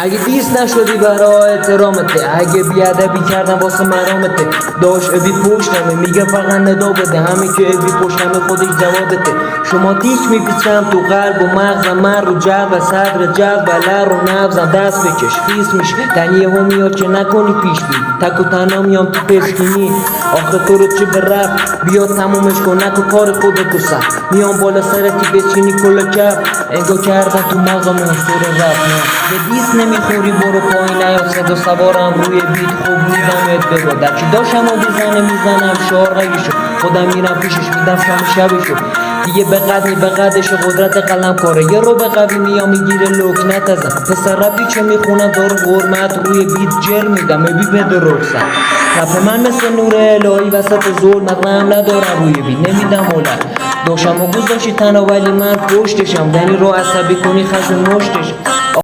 اگه دیست نشدی برای احترامته، اگه بیادبی کردم واسه مرامته، داشت ابی پشتمه میگه فقط ندا بده، همین که ابی پشتمه خودش جوابته. شما تیک میپیچم تو قلب و مغزم، من رو جلب صدر جلب بله رو نبزم، دست بکش خیس میشه تنیه هم میاد که نکنی پیش بی، تک و تنها میام تو پسکینی. آخه تو رو چه به رفت بیا تمومش کن، نکو کار خودتو سر میام بالا سرتی بچینی کلا کف، انگاه کردن تو مغزم عنصر رفت. به دیست نمیخوری برو پایین نیا صدا سوارم روی بیت خوب میدمت بگو دکی داشتم و بزنه میزنم شارقیشو خودم میرم پیشش میدم شام شبشو دیگه به قدش قدرت قلم کاره یه رو به قوی میا میگیره لکنت ازم پسر ربی چه میخونم دار غرمت روی بیت جر میدم مبی بده رخصت رپ من مثل نور الهی وسط ظلمت رحم ندارم روی بیت نمیدم مولد داشتم و گذاشتی تنها ولی من پشتشم یعنی رو عصبی کنی خشم مشتش